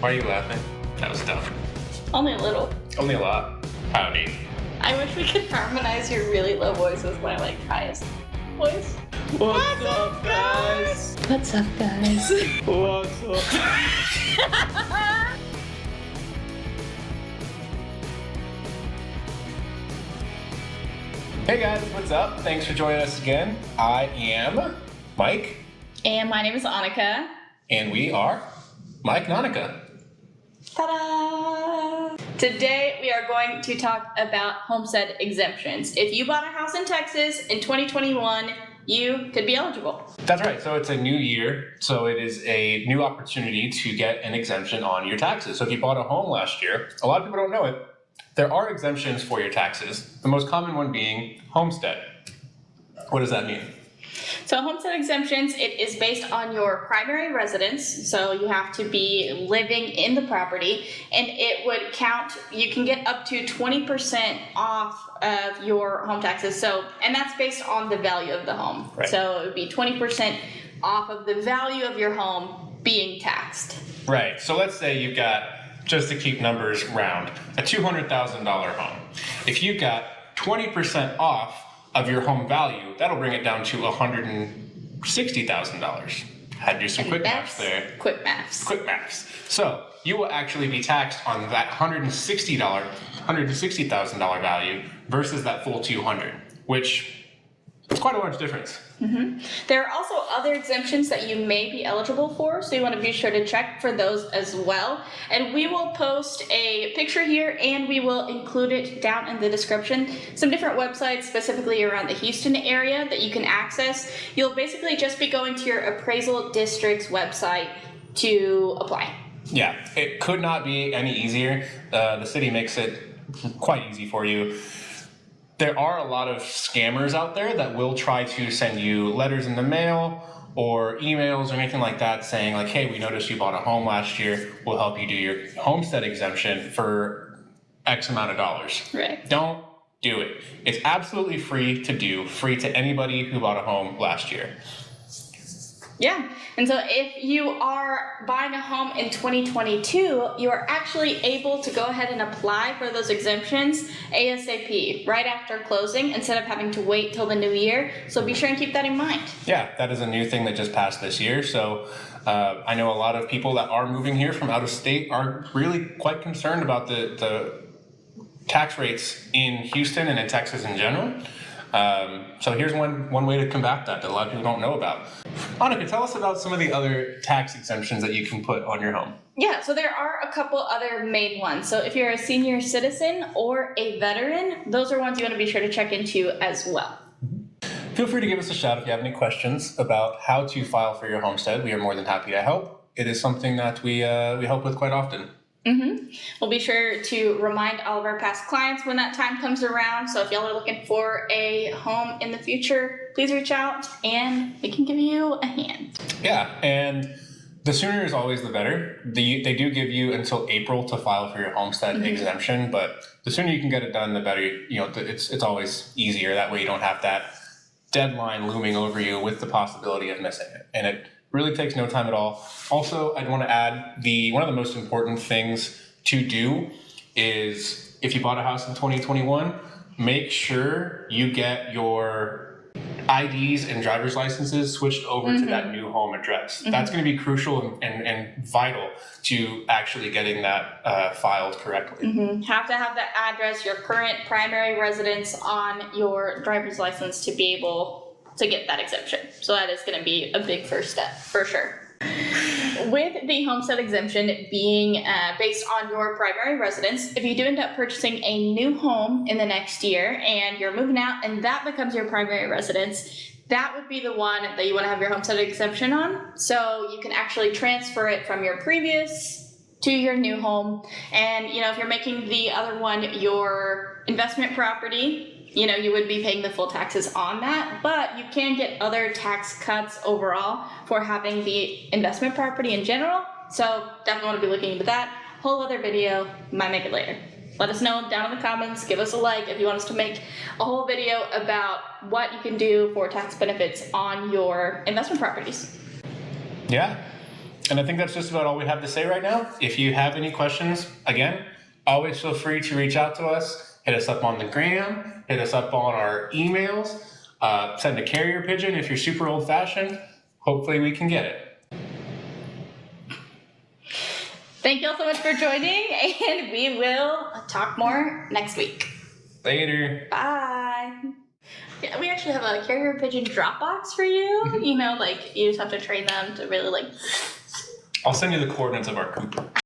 Why are you laughing? That was dumb. Only a little. Only a lot. Howdy. I wish we could harmonize your really low voice with my highest voice. What's up, guys? What's up, guys? What's up? Hey guys, what's up? Thanks for joining us again. I am Mike. And my name is Annika. And we are Mike and Annika. Ta-da! Today we are going to talk about homestead exemptions. If you bought a house in Texas in 2021, you could be eligible. That's right. So it's a new year. So it is a new opportunity to get an exemption on your taxes. So if you bought a home last year, a lot of people don't know it. There are exemptions for your taxes. The most common one being homestead. What does that mean? So homestead exemptions, it is based on your primary residence. So you have to be living in the property, and it would count, you can get up to 20% off of your home taxes. So, and that's based on the value of the home. Right. So it would be 20% off of the value of your home being taxed. Right. So let's say you've got, just to keep numbers round, a $200,000 home. If you got 20% off of your home value, that'll bring it down to $160,000. Had to do some quick maths there. Quick maths. Quick maths. So you will actually be taxed on that $160,000 value versus that full $200,000, which is quite a large difference. Mm-hmm. There are also other exemptions that you may be eligible for, so you want to be sure to check for those as well. And we will post a picture here, and we will include it down in the description. Some different websites specifically around the Houston area that you can access. You'll basically just be going to your appraisal district's website to apply. Yeah, it could not be any easier. The city makes it quite easy for you. There are a lot of scammers out there that will try to send you letters in the mail or emails or anything like that saying like, hey, we noticed you bought a home last year. We'll help you do your homestead exemption for X amount of dollars. Right. Don't do it. It's absolutely free to do, free to anybody who bought a home last year. Yeah, and so if you are buying a home in 2022, you are actually able to go ahead and apply for those exemptions ASAP, right after closing, instead of having to wait till the new year. So be sure and keep that in mind. Yeah, that is a new thing that just passed this year. So I know a lot of people that are moving here from out of state are really quite concerned about the tax rates in Houston and in Texas in general. So here's one way to combat that a lot of people don't know about. Annika, tell us about some of the other tax exemptions that you can put on your home. Yeah, so there are a couple other main ones. So if you're a senior citizen or a veteran, those are ones you want to be sure to check into as well. Feel free to give us a shout if you have any questions about how to file for your homestead. We are more than happy to help. It is something that we help with quite often. Mm-hmm. We'll be sure to remind all of our past clients when that time comes around. So if y'all are looking for a home in the future, please reach out and we can give you a hand. Yeah, and the sooner is always the better. They do give you until April to file for your homestead exemption, but the sooner you can get it done, the better. You know, it's always easier. That way you don't have that deadline looming over you with the possibility of missing it. And it really takes no time at all. Also, I'd want to add one of the most important things to do is if you bought a house in 2021, make sure you get your IDs and driver's licenses switched over to that new home address. That's going to be crucial and vital to actually getting that filed correctly. Have to have that address, your current primary residence on your driver's license to be able to get that exemption. So that is going to be a big first step for sure. With the homestead exemption being based on your primary residence, if you do end up purchasing a new home in the next year and you're moving out and that becomes your primary residence, that would be the one that you want to have your homestead exemption on. So you can actually transfer it from your previous to your new home. And if you're making the other one your investment property, you would be paying the full taxes on that, but you can get other tax cuts overall for having the investment property in general. So definitely want to be looking into that. Whole other video, might make it later. Let us know down in the comments, give us a like if you want us to make a whole video about what you can do for tax benefits on your investment properties. Yeah. And I think that's just about all we have to say right now. If you have any questions, again, always feel free to reach out to us. Hit us up on the gram. Hit us up on our emails. Send a carrier pigeon if you're super old-fashioned. Hopefully we can get it. Thank you all so much for joining, and we will talk more next week. Later. Bye. Yeah, we actually have a carrier pigeon drop box for you. You know, like you just have to train them to really like. I'll send you the coordinates of our coop.